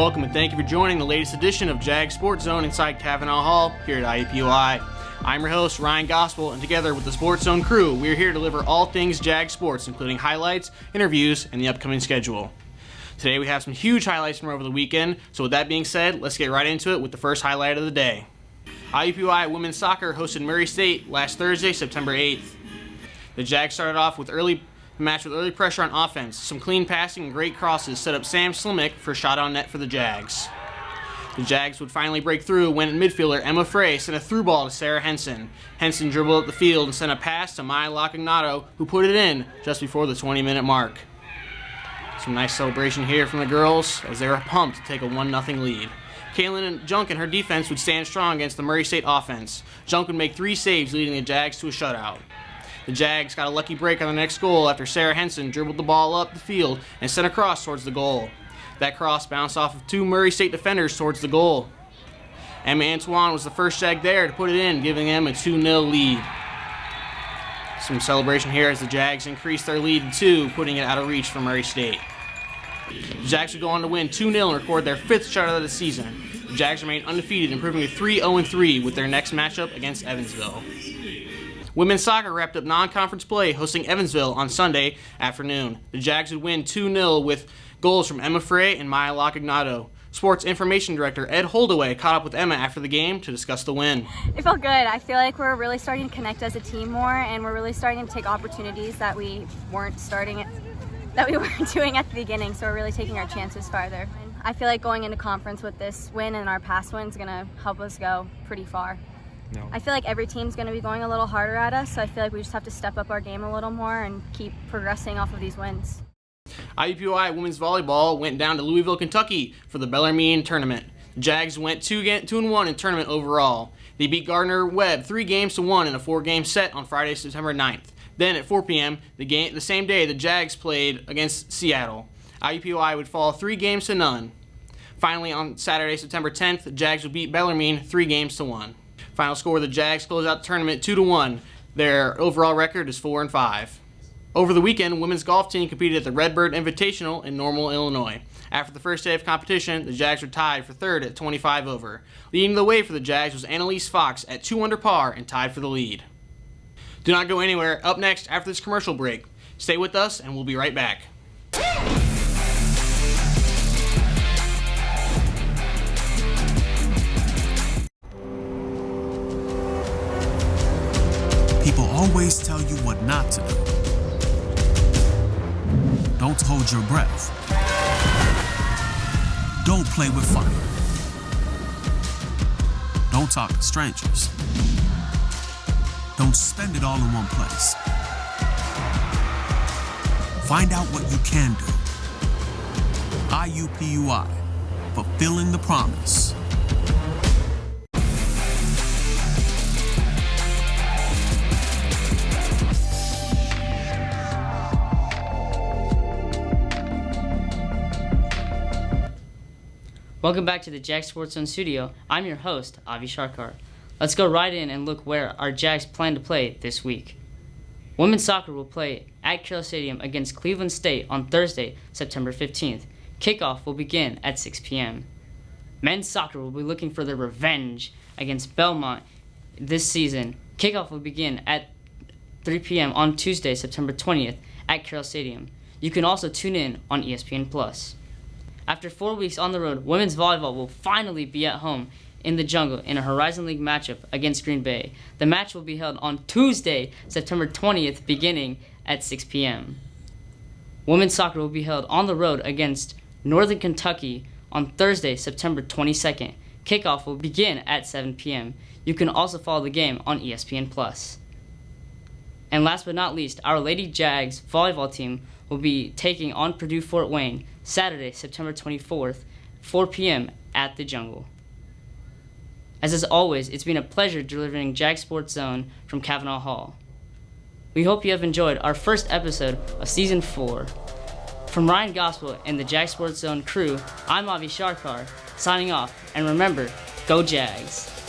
Welcome and thank you for joining the latest edition of Jag Sports Zone inside Cavanaugh Hall here at IUPUI. I'm your host, Ryan Gospel, and together with the Sports Zone crew, we are here to deliver all things Jag Sports, including highlights, interviews, and the upcoming schedule. Today we have some huge highlights from over the weekend, so with that being said, let's get right into it with the first highlight of the day. IUPUI women's soccer hosted Murray State last Thursday, September 8th. The Jags started off with early pressure on offense. Some clean passing and great crosses set up Sam Slimick for a shot on net for the Jags. The Jags would finally break through when midfielder Emma Frey sent a through ball to Sarah Henson. Henson dribbled up the field and sent a pass to Maya Lacagnato, who put it in just before the 20-minute mark. Some nice celebration here from the girls as they were pumped to take a 1-0 lead. Kaylin Junk and her defense would stand strong against the Murray State offense. Junk would make 3 saves, leading the Jags to a shutout. The Jags got a lucky break on the next goal after Sarah Henson dribbled the ball up the field and sent a cross towards the goal. That cross bounced off of 2 Murray State defenders towards the goal. Emma Antoine was the first Jag there to put it in, giving them a 2-0 lead. Some celebration here as the Jags increased their lead to 2, putting it out of reach for Murray State. The Jags would go on to win 2-0 and record their 5th shutout of the season. The Jags remain undefeated, improving to 3-0-3 with their next matchup against Evansville. Women's soccer wrapped up non-conference play, hosting Evansville on Sunday afternoon. The Jags would win 2-0 with goals from Emma Frey and Maya Lacagnato. Sports Information Director Ed Holdaway caught up with Emma after the game to discuss the win. It felt good. I feel like we're really starting to connect as a team more, and we're really starting to take opportunities that we weren't doing at the beginning, so we're really taking our chances farther. I feel like going into conference with this win and our past win is going to help us go pretty far. No. I feel like every team's going to be going a little harder at us, so I feel like we just have to step up our game a little more and keep progressing off of these wins. IUPUI women's volleyball went down to Louisville, Kentucky for the Bellarmine tournament. The Jags went 2-1 in tournament overall. They beat Gardner-Webb 3-1 in a 4-game set on Friday, September 9th. Then at 4 p.m., the same day, the Jags played against Seattle. IUPUI would fall 3-0. Finally, on Saturday, September 10th, the Jags would beat Bellarmine 3-1. Final score, the Jags closed out the tournament 2-1. Their overall record is 4-5. Over the weekend, women's golf team competed at the Redbird Invitational in Normal, Illinois. After the first day of competition, the Jags were tied for third at 25 over. Leading the way for the Jags was Annalise Fox at 2 under par and tied for the lead. Do not go anywhere. Up next, after this commercial break, stay with us and we'll be right back. People always tell you what not to do. Don't hold your breath. Don't play with fire. Don't talk to strangers. Don't spend it all in one place. Find out what you can do. IUPUI, fulfilling the promise. Welcome back to the Jag Sports Zone studio. I'm your host, Avi Sharkar. Let's go right in and look where our Jags plan to play this week. Women's soccer will play at Carroll Stadium against Cleveland State on Thursday, September 15th. Kickoff will begin at 6 p.m. Men's soccer will be looking for their revenge against Belmont this season. Kickoff will begin at 3 p.m. on Tuesday, September 20th at Carroll Stadium. You can also tune in on ESPN+. After 4 weeks on the road, women's volleyball will finally be at home in the Jungle in a Horizon League matchup against Green Bay. The match will be held on Tuesday, September 20th, beginning at 6 p.m. Women's soccer will be held on the road against Northern Kentucky on Thursday, September 22nd. Kickoff will begin at 7 p.m. You can also follow the game on ESPN+. And last but not least, our Lady Jags volleyball team will be taking on Purdue Fort Wayne Saturday, September 24th, 4 p.m. at the Jungle. As always, it's been a pleasure delivering Jag Sports Zone from Cavanaugh Hall. We hope you have enjoyed our first episode of Season 4. From Ryan Gospel and the Jag Sports Zone crew, I'm Avi Sharkar, signing off, and remember, go Jags!